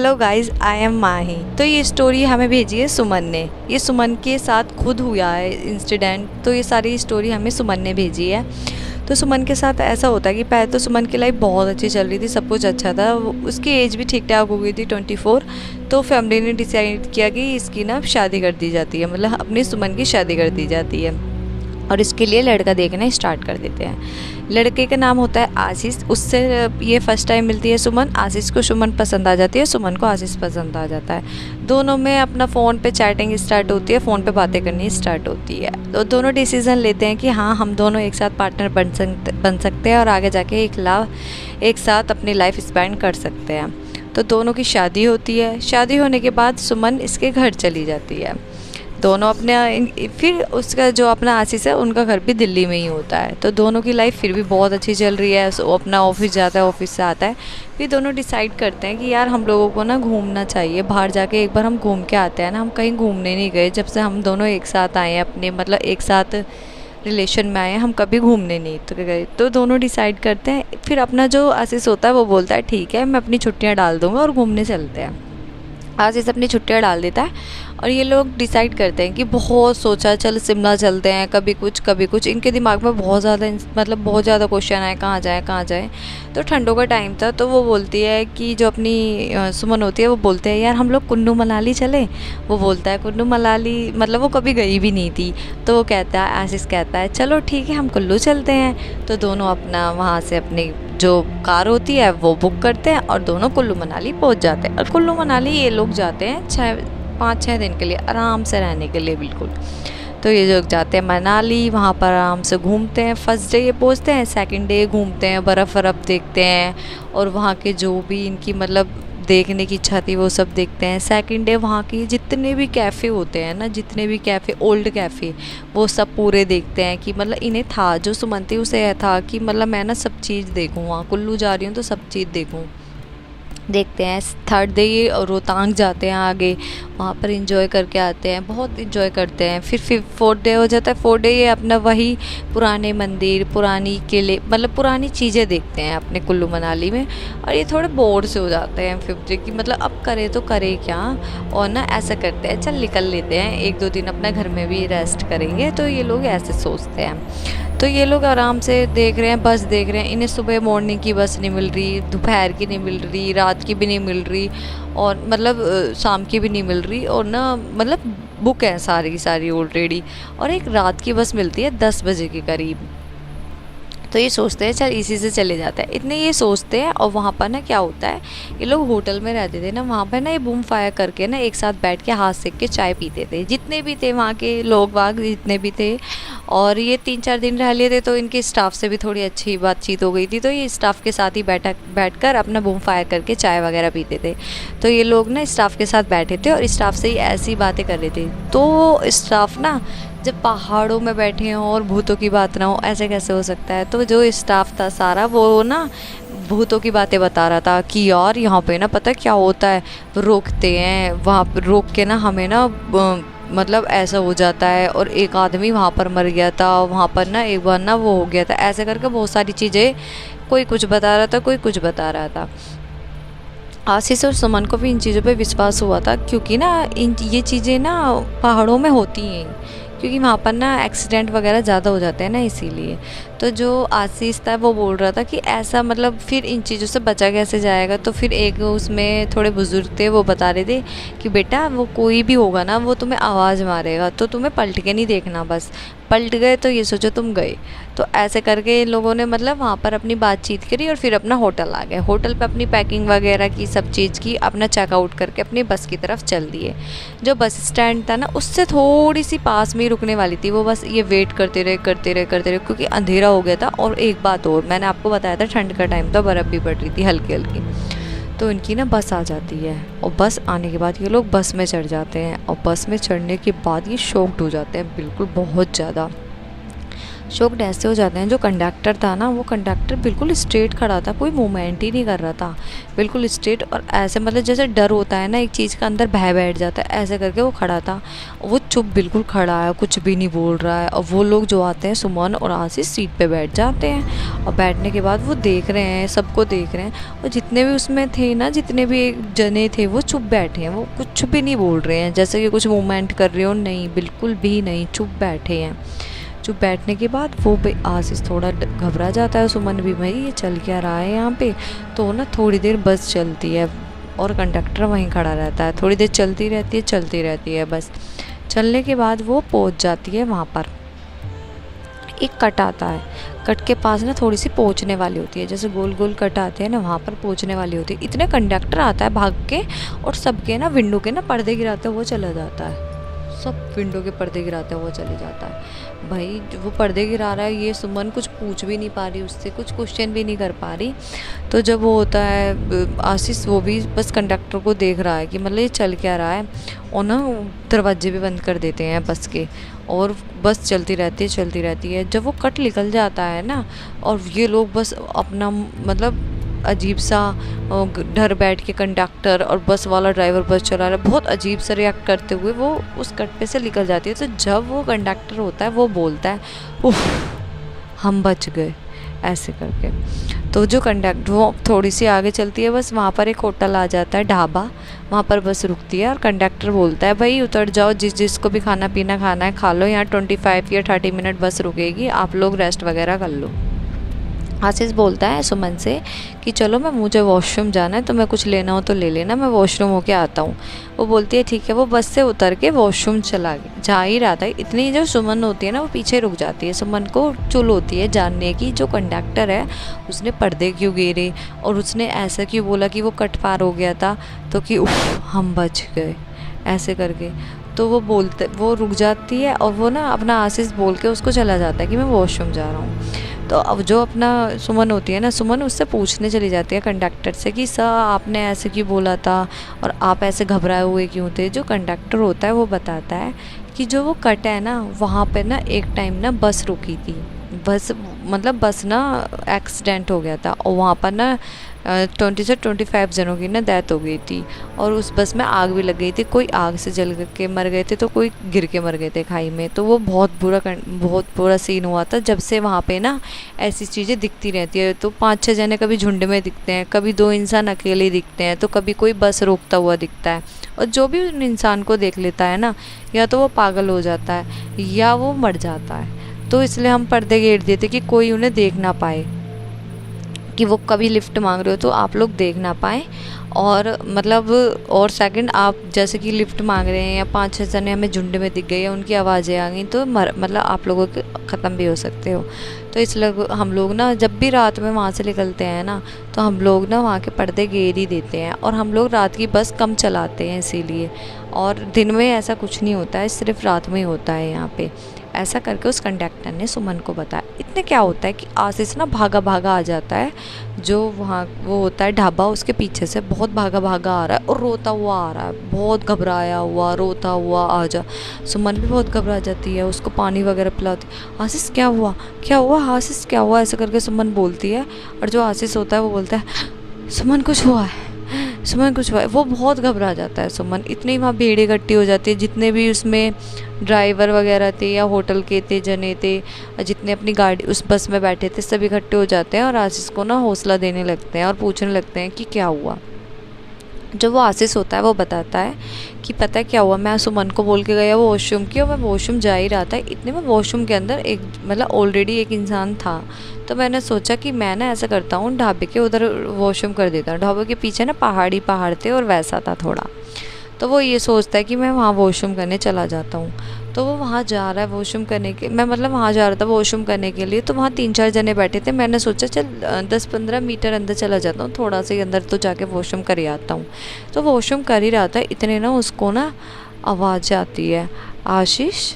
Hello guys, I am माही। तो ये story हमें भेजी है सुमन ने। ये सुमन के साथ खुद हुआ है इंसिडेंट। तो ये सारी स्टोरी हमें सुमन ने भेजी है। तो सुमन के साथ ऐसा होता है कि पहले तो सुमन की लाइफ बहुत अच्छी चल रही थी, सब कुछ अच्छा था। उसकी एज भी ठीक ठाक हो गई थी, 24। तो फैमिली ने डिसाइड किया कि इसकी ना शादी कर दी जाती है, मतलब अपनी सुमन की शादी कर दी जाती है और इसके लिए लड़का देखना स्टार्ट कर देते हैं। लड़के का नाम होता है आशीष। उससे ये फर्स्ट टाइम मिलती है सुमन। आशीष को सुमन पसंद आ जाती है, सुमन को आशीष पसंद आ जाता है। दोनों में अपना फ़ोन पे चैटिंग स्टार्ट होती है, फ़ोन पे बातें करनी स्टार्ट होती है। तो दोनों डिसीज़न लेते हैं कि हाँ, हम दोनों एक साथ पार्टनर बन सकते हैं और आगे जाके एक साथ अपनी लाइफ स्पेंड कर सकते हैं। तो दोनों की शादी होती है। शादी होने के बाद सुमन इसके घर चली जाती है। दोनों अपने फिर उसका जो अपना आशीष है, उनका घर भी दिल्ली में ही होता है। तो दोनों की लाइफ फिर भी बहुत अच्छी चल रही है। वो अपना ऑफिस जाता है, ऑफिस से आता है। फिर दोनों डिसाइड करते हैं कि यार हम लोगों को ना घूमना चाहिए, बाहर जाके एक बार हम घूम के आते हैं ना। हम कहीं घूमने नहीं गए जब से हम दोनों एक साथ आए हैं, अपने मतलब एक साथ रिलेशन में आए हैं, हम कभी घूमने नहीं तो गए। तो दोनों डिसाइड करते हैं। फिर अपना जो आशीष होता है वो बोलता है ठीक है, मैं अपनी छुट्टियाँ डाल दूँगा और घूमने चलते हैं। आशीष अपनी छुट्टियाँ डाल देता है और ये लोग डिसाइड करते हैं कि बहुत सोचा, चल शिमला चलते हैं, कभी कुछ इनके दिमाग में बहुत ज़्यादा मतलब बहुत ज़्यादा क्वेश्चन आए, कहाँ जाए। तो ठंडों का टाइम था, तो वो बोलती है कि जो अपनी सुमन होती है वो बोलते हैं यार हम लोग कुल्लू मनाली चले। वो बोलता है कुल्लू मनाली, मतलब वो कभी गई भी नहीं थी। तो वो कहता है, आशीष कहता है चलो ठीक है हम कुल्लू चलते हैं। तो दोनों अपना वहाँ से अपनी जो कार होती है वो बुक करते हैं और दोनों कुल्लू मनाली पहुंच जाते हैं। और कुल्लू मनाली ये लोग जाते हैं 5-6 दिन के लिए, आराम से रहने के लिए बिल्कुल। तो ये लोग जाते हैं मनाली, वहाँ पर आराम से घूमते हैं। फर्स्ट डे ये पहुँचते हैं, सेकंड डे घूमते हैं, बर्फ़ देखते हैं और वहाँ के जो भी इनकी मतलब देखने की इच्छा थी वो सब देखते हैं। सेकंड डे वहाँ की जितने भी कैफ़े होते हैं ना, जितने भी कैफ़े, ओल्ड कैफ़े, वो सब पूरे देखते हैं। कि मतलब इन्हें था, जो सुमन थी उसे था कि मतलब मैं ना सब चीज़ देखूँ, वहाँ कुल्लू जा रही हूँ तो सब चीज़ देखते हैं। थर्ड डे ये रोहतांग जाते हैं आगे, वहाँ पर इंजॉय करके आते हैं, बहुत इंजॉय करते हैं। फिर फोर्थ डे हो जाता है। फोर्थ डे ये अपना वही पुराने मंदिर, पुरानी किले, मतलब पुरानी चीज़ें देखते हैं अपने कुल्लू मनाली में। और ये थोड़े बोर से हो जाते हैं फिफ्थ डे की, मतलब अब करे तो करे क्या, और ना ऐसा करते हैं चल निकल लेते हैं, 1-2 दिन अपना घर में भी रेस्ट करेंगे। तो ये लोग ऐसे सोचते हैं। तो ये लोग आराम से देख रहे हैं, बस देख रहे हैं। इन्हें सुबह मॉर्निंग की बस नहीं मिल रही, दोपहर की नहीं मिल रही, रात की भी नहीं मिल रही और मतलब शाम की भी नहीं मिल रही। और ना मतलब बुक है सारी की सारी ऑलरेडी। और एक रात की बस मिलती है 10 बजे के करीब। तो ये सोचते हैं चल इसी से चले जाते हैं, इतने ये सोचते हैं। और वहाँ पर ना क्या होता है, ये लोग होटल में रहते थे ना, वहाँ पर ना ये बूम फायर करके ना एक साथ बैठ के हाथ सेक के चाय पीते थे, जितने भी थे वहाँ के लोग बाग जितने भी थे। और ये 3-4 दिन रह लिए थे तो इनके स्टाफ से भी थोड़ी अच्छी बातचीत हो गई थी। तो ये स्टाफ के साथ ही बैठ कर अपना बूम फायर करके चाय वगैरह पीते थे। तो ये लोग ना स्टाफ के साथ बैठे थे और स्टाफ से ही ऐसी बातें कर रहे थे। तो स्टाफ ना जब पहाड़ों में बैठे हों और भूतों की बात ना हो, ऐसे कैसे हो सकता है। तो जो स्टाफ था सारा वो ना भूतों की बातें बता रहा था कि यार यहाँ पे ना पता क्या होता है, रोकते हैं वहाँ पर, रोक के ना हमें ना मतलब ऐसा हो जाता है। और एक आदमी वहाँ पर मर गया था, वहाँ पर ना एक बार ना वो हो गया था, ऐसे करके बहुत सारी चीज़ें, कोई कुछ बता रहा था, कोई कुछ बता रहा था। आशीष और सुमन को भी इन चीज़ों पे विश्वास हुआ था, क्योंकि ना ये चीज़ें ना पहाड़ों में होती हैं, क्योंकि वहाँ पर ना एक्सीडेंट वगैरह ज़्यादा हो जाते हैं ना, इसीलिए। तो जो आशीष था वो बोल रहा था कि ऐसा मतलब फिर इन चीज़ों से बचा कैसे जाएगा। तो फिर एक उसमें थोड़े बुजुर्ग थे, वो बता रहे थे कि बेटा वो कोई भी होगा ना, वो तुम्हें आवाज़ मारेगा, तो तुम्हें पलट के नहीं देखना, बस पलट गए तो ये सोचो तुम गए। तो ऐसे करके इन लोगों ने मतलब वहाँ पर अपनी बातचीत करी और फिर अपना होटल आ गए। होटल पे अपनी पैकिंग वगैरह की, सब चीज़ की, अपना चेकआउट करके अपनी बस की तरफ चल दिए। जो बस स्टैंड था ना उससे थोड़ी सी पास में ही रुकने वाली थी वो बस। ये वेट करते रहे क्योंकि अंधेरा हो गया था। और एक बात और, मैंने आपको बताया था ठंड का टाइम था, बर्फ़ भी पड़ रही थी हल्की हल्की। तो इनकी ना बस आ जाती है और बस आने के बाद ये लोग बस में चढ़ जाते हैं। और बस में चढ़ने के बाद ये शॉक्ड हो जाते हैं बिल्कुल, बहुत ज़्यादा। शॉक्ड ऐसे हो जाते हैं, जो कंडक्टर था ना वो कंडक्टर बिल्कुल स्ट्रेट खड़ा था, कोई मूवमेंट ही नहीं कर रहा था, बिल्कुल स्ट्रेट। और ऐसे मतलब जैसे डर होता है ना एक चीज़ का, अंदर भय बैठ जाता है, ऐसे करके वो खड़ा था। वो चुप बिल्कुल खड़ा है, कुछ भी नहीं बोल रहा है। और वो लोग जो आते हैं, सुमन और आशीष सीट पे बैठ जाते हैं, और बैठने के बाद वो देख रहे हैं, सबको देख रहे हैं। और जितने भी उसमें थे ना, जितने भी जने थे वो चुप बैठे हैं, वो कुछ भी नहीं बोल रहे हैं, जैसे कि कुछ मूवमेंट कर रहे हो, नहीं बिल्कुल भी नहीं, चुप बैठे हैं। चुप बैठने के बाद वो आशीष थोड़ा घबरा जाता है, सुमन भी, भाई ये चल क्या रहा है यहाँ पे। तो ना थोड़ी देर बस चलती है और कंडक्टर वहीं खड़ा रहता है, थोड़ी देर चलती रहती है बस। चलने के बाद वो पहुँच जाती है वहाँ पर। एक कट आता है, कट के पास ना थोड़ी सी पहुँचने वाली होती है, जैसे गोल गोल कट आते हैं ना, वहाँ पर पहुँचने वाली होती है। इतने कंडक्टर आता है भाग के, और सबके ना विंडो के ना पर्दे गिराते हुए चला जाता है, सब विंडो के पर्दे गिराते हुए चले जाता है। भाई वो पर्दे गिरा रहा है, ये सुमन कुछ पूछ भी नहीं पा रही उससे, कुछ क्वेश्चन भी नहीं कर पा रही। तो जब वो होता है, आशीष वो भी बस कंडक्टर को देख रहा है कि मतलब ये चल क्या रहा है, और ना दरवाजे भी बंद कर देते हैं बस के, और बस चलती रहती है। जब वो कट निकल जाता है ना, और ये लोग बस अपना मतलब अजीब सा डर बैठ के, कंडक्टर और बस वाला ड्राइवर बस चला रहा है, बहुत अजीब सा रिएक्ट करते हुए वो उस कट पे से निकल जाती है। तो जब वो कंडक्टर होता है वो बोलता है, उफ हम बच गए, ऐसे करके। तो जो कंडक्टर, वो थोड़ी सी आगे चलती है बस, वहाँ पर एक होटल आ जाता है, ढाबा, वहाँ पर बस रुकती है। और कंडक्टर बोलता है, भाई उतर जाओ, जिसको भी खाना पीना खाना है खा लो, यहाँ 25 या 30 मिनट बस रुकेगी, आप लोग रेस्ट वगैरह कर लो। आशीष बोलता है सुमन से कि चलो, मुझे वॉशरूम जाना है, तो मैं कुछ लेना हो तो ले लेना, मैं वॉशरूम होके आता हूँ। वो बोलती है ठीक है। वो बस से उतर के वॉशरूम जा ही रहा था, इतनी जो सुमन होती है ना वो पीछे रुक जाती है। सुमन को चुल होती है जानने की, जो कंडक्टर है उसने पर्दे क्यों गिरे, और उसने ऐसा क्यों बोला कि वो कट पार हो गया था, तो कि उफ हम बच गए, ऐसे करके। तो वो रुक जाती है, और वो ना अपना आशीष बोल के उसको चला जाता है कि मैं वॉशरूम जा रहा हूँ। तो अब जो अपना सुमन होती है ना, सुमन उससे पूछने चली जाती है कंडक्टर से कि सर आपने ऐसे क्यों बोला था, और आप ऐसे घबराए हुए क्यों थे। जो कंडक्टर होता है वो बताता है कि जो वो कट है ना, वहाँ पे ना एक टाइम ना बस रुकी थी, बस ना एक्सीडेंट हो गया था, और वहाँ पर ना 20 से 25 जनों की ना डेथ हो गई थी, और उस बस में आग भी लग गई थी, कोई आग से जल के मर गए थे, तो कोई गिर के मर गए थे खाई में। तो वो बहुत बुरा सीन हुआ था। जब से वहाँ पे ना ऐसी चीज़ें दिखती रहती है, तो 5-6 जने कभी झुंड में दिखते हैं, कभी 2 इंसान अकेले दिखते हैं, तो कभी कोई बस रोकता हुआ दिखता है। और जो भी उन इंसान को देख लेता है ना, या तो वो पागल हो जाता है या वो मर जाता है। तो इसलिए हम पर्दे घेर देते कि कोई उन्हें देख ना पाए, कि वो कभी लिफ्ट मांग रहे हो तो आप लोग देख ना पाएँ। और मतलब और सेकंड, आप जैसे कि लिफ्ट मांग रहे हैं या 5-6 जने हमें झुंड में दिख गए या उनकी आवाज़ें आ गई, तो मतलब आप लोगों के ख़त्म भी हो सकते हो। तो इसलिए हम लोग ना जब भी रात में वहाँ से निकलते हैं ना, तो हम लोग ना वहाँ के पर्दे घेर ही देते हैं। और हम लोग रात की बस कम चलाते हैं इसीलिए, और दिन में ऐसा कुछ नहीं होता है, सिर्फ रात में ही होता है यहाँ पे। ऐसा करके उस कंडक्टर ने सुमन को बताया। इतने क्या होता है कि आशीष ना भागा भागा आ जाता है, जो वहाँ वो होता है ढाबा, उसके पीछे से बहुत भागा भागा आ रहा है और रोता हुआ आ रहा है, बहुत घबराया हुआ रोता हुआ आ जा। सुमन भी बहुत घबरा जाती है, उसको पानी वगैरह पिलाती, आशीष क्या हुआ आशीष क्या हुआ, ऐसे करके सुमन बोलती है। और जो आशीष होता है वो बोलता है सुमन कुछ हुआ है। वो बहुत घबरा जाता है सुमन। इतनी वहाँ भीड़ इकट्ठी हो जाती है, जितने भी उसमें ड्राइवर वगैरह थे या होटल के थे जने थे, जितने अपनी गाड़ी उस बस में बैठे थे, सब इकट्ठे हो जाते हैं और आशीष को ना हौसला देने लगते हैं और पूछने लगते हैं कि क्या हुआ। जब वो आशीष होता है वो बताता है कि पता है क्या हुआ, मैं सुमन को बोल के गया वो वॉशरूम की, और मैं वॉशरूम जा ही रहा था, इतने में वॉशरूम के अंदर एक मतलब ऑलरेडी एक इंसान था। तो मैंने सोचा कि मैं ना ऐसा करता हूँ, ढाबे के उधर वॉशरूम कर देता हूँ। ढाबे के पीछे ना पहाड़ थे और वैसा था थोड़ा। तो वो ये सोचता है कि मैं वहाँ वॉशरूम करने चला जाता हूँ। तो वो वहाँ जा रहा है वॉशरूम करने के, मैं मतलब वहाँ जा रहा था वॉशरूम करने के लिए। तो वहाँ 3-4 जने बैठे थे। मैंने सोचा चल 10-15 मीटर अंदर चला जाता हूँ, थोड़ा सा ही अंदर तो जाके वॉशरूम कर ही आता हूँ। तो वॉशरूम कर ही रहा था, इतने ना उसको ना आवाज़ आती है, आशीष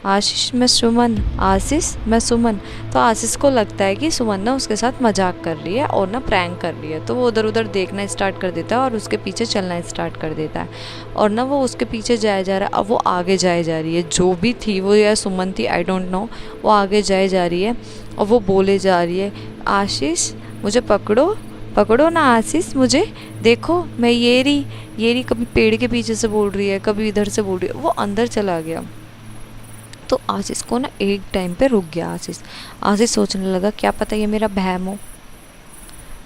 आशीष मैं सुमन, आशीष मैं सुमन। तो आशीष को लगता है कि सुमन ना उसके साथ मजाक कर रही है और ना प्रैंक कर रही है, तो वो उधर उधर देखना स्टार्ट कर देता है और उसके पीछे चलना स्टार्ट कर देता है। और ना वो उसके पीछे जाए जा रहा है, अब वो आगे जाए जा रही है, जो भी थी वो या सुमन थी आई डोंट नो, वो आगे जाए जा रही है और वो बोले जा रही है, आशीष मुझे पकड़ो, पकड़ो ना आशीष मुझे, देखो मैं ये रही, कभी पेड़ के पीछे से बोल रही है, कभी इधर से बोल रही है। वो अंदर चला गया। तो आशीष को ना एक टाइम पे रुक गया। आशीष सोचने लगा क्या पता ये मेरा वहम हो,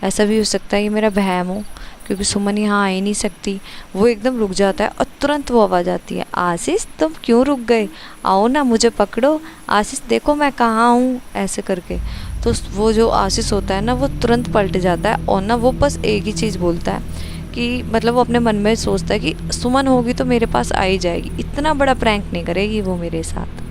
ऐसा भी हो सकता है ये मेरा वहम हो, क्योंकि सुमन यहाँ आ ही नहीं सकती। वो एकदम रुक जाता है और तुरंत वो आवाज़ आती है, आशीष तुम क्यों रुक गए, आओ ना मुझे पकड़ो, आशीष देखो मैं कहाँ हूँ, ऐसे करके। तो वो जो आशीष होता है ना वो तुरंत पलट जाता है और ना वो बस एक ही चीज़ बोलता है कि मतलब वो अपने मन में सोचता है कि सुमन होगी तो मेरे पास आ ही जाएगी, इतना बड़ा प्रैंक नहीं करेगी वो मेरे साथ,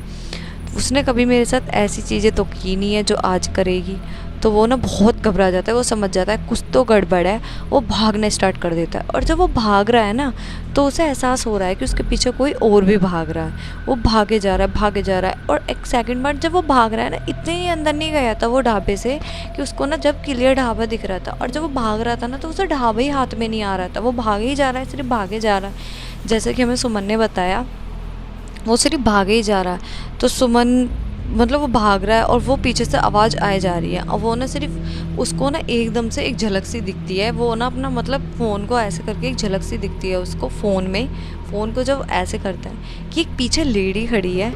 उसने कभी मेरे साथ ऐसी चीज़ें तो की नहीं है जो आज करेगी। तो वो ना बहुत घबरा जाता है, वो समझ जाता है कुछ तो गड़बड़ है, वो भागना स्टार्ट कर देता है। और जब वो भाग रहा है ना तो उसे एहसास हो रहा है कि उसके पीछे कोई और भी भाग रहा है। वो भागे जा रहा है और एक सेकंड बाद जब वो भाग रहा है ना, इतने ही अंदर नहीं गया था वो ढाबे से कि उसको ना जब क्लियर ढाबा दिख रहा था। और जब वो भाग रहा था ना तो उसे ढाबा ही हाथ में नहीं आ रहा था, वो भागे ही जा रहा है, सिर्फ भागे जा रहा है। जैसे कि हमें सुमन ने बताया वो सिर्फ भागे ही जा रहा है। तो सुमन मतलब वो भाग रहा है और वो पीछे से आवाज़ आए जा रही है और वो ना सिर्फ उसको ना एकदम से एक झलक सी दिखती है। वो ना अपना मतलब फ़ोन को ऐसे करके एक झलक सी दिखती है उसको फ़ोन को जब ऐसे करता है कि एक पीछे लेडी खड़ी है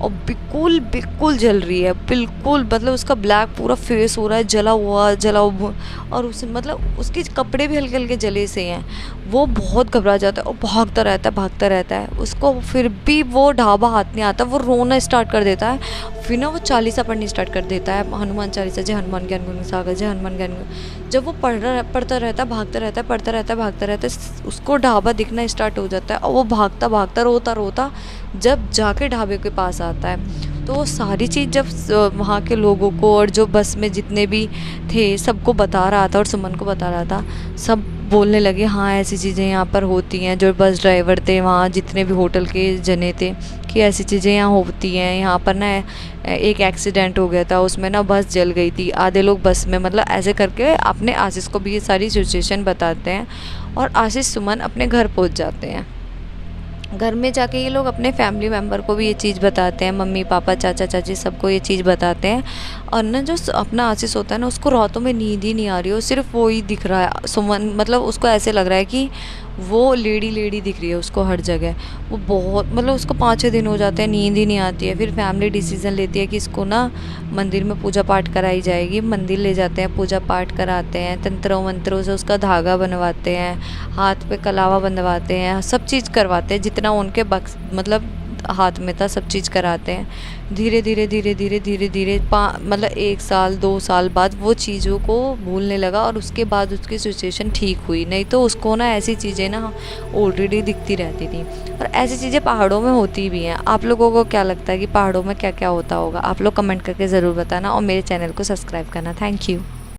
और बिल्कुल जल रही है, बिल्कुल मतलब उसका ब्लैक पूरा फेस हो रहा है जला हुआ और उसे मतलब उसके कपड़े भी हल्के हल्के जले से हैं। वो बहुत घबरा जाता है और भागता रहता है। उसको फिर भी वो ढाबा हाथ नहीं आता, वो रोना स्टार्ट कर देता है। फिर ना वो चालीसा पढ़नी स्टार्ट कर देता है, हनुमान चालीसा, जय हनुमान ज्ञान गुण सागर, जय हनुमान ज्ञान गुण। जब वो पढ़ता रहता है, भागता रहता है, उसको ढाबा दिखना स्टार्ट हो जाता है और वो भागता रोता जब जाके ढाबे के पास आता है तो वो सारी चीज़ जब वहाँ के लोगों को और जो बस में जितने भी थे सबको बता रहा था और सुमन को बता रहा था, सब बोलने लगे हाँ ऐसी चीज़ें यहाँ पर होती हैं। जो बस ड्राइवर थे वहाँ जितने भी होटल के जने थे कि ऐसी चीज़ें यहाँ होती हैं। यहाँ पर ना एक एक्सीडेंट हो गया था, उसमें ना बस जल गई थी, आधे लोग बस में, मतलब ऐसे करके अपने आशीष को भी ये सारी सिचुएशन बताते हैं। और आशीष सुमन अपने घर पहुँच जाते हैं। घर में जाके ये लोग अपने फैमिली मेम्बर को भी ये चीज़ बताते हैं, मम्मी पापा चाचा चाची सबको ये चीज़ बताते हैं। और ना जो अपना आशीष होता है ना उसको रातों में नींद ही नहीं आ रही हो, सिर्फ वो ही दिख रहा है सुमन, मतलब उसको ऐसे लग रहा है कि वो लेडी दिख रही है उसको हर जगह। वो बहुत मतलब उसको 5-6 दिन हो जाते हैं, नींद ही नहीं आती है। फिर फैमिली डिसीज़न लेती है कि इसको ना मंदिर में पूजा पाठ कराई जाएगी। मंदिर ले जाते हैं, पूजा पाठ कराते हैं, तंत्रों मंत्रों से उसका धागा बनवाते हैं, हाथ पे कलावा बंधवाते हैं, सब चीज़ करवाते हैं जितना उनके मतलब हाथ में था, सब चीज़ कराते हैं। धीरे धीरे मतलब 1 साल 2 साल बाद वो चीज़ों को भूलने लगा और उसके बाद उसकी सिचुएशन ठीक हुई। नहीं तो उसको ना ऐसी चीज़ें ना ऑलरेडी दिखती रहती थी और ऐसी चीज़ें पहाड़ों में होती भी हैं। आप लोगों को क्या लगता है कि पहाड़ों में क्या क्या होता होगा? आप लोग कमेंट करके ज़रूर बताना और मेरे चैनल को सब्सक्राइब करना। Thank you.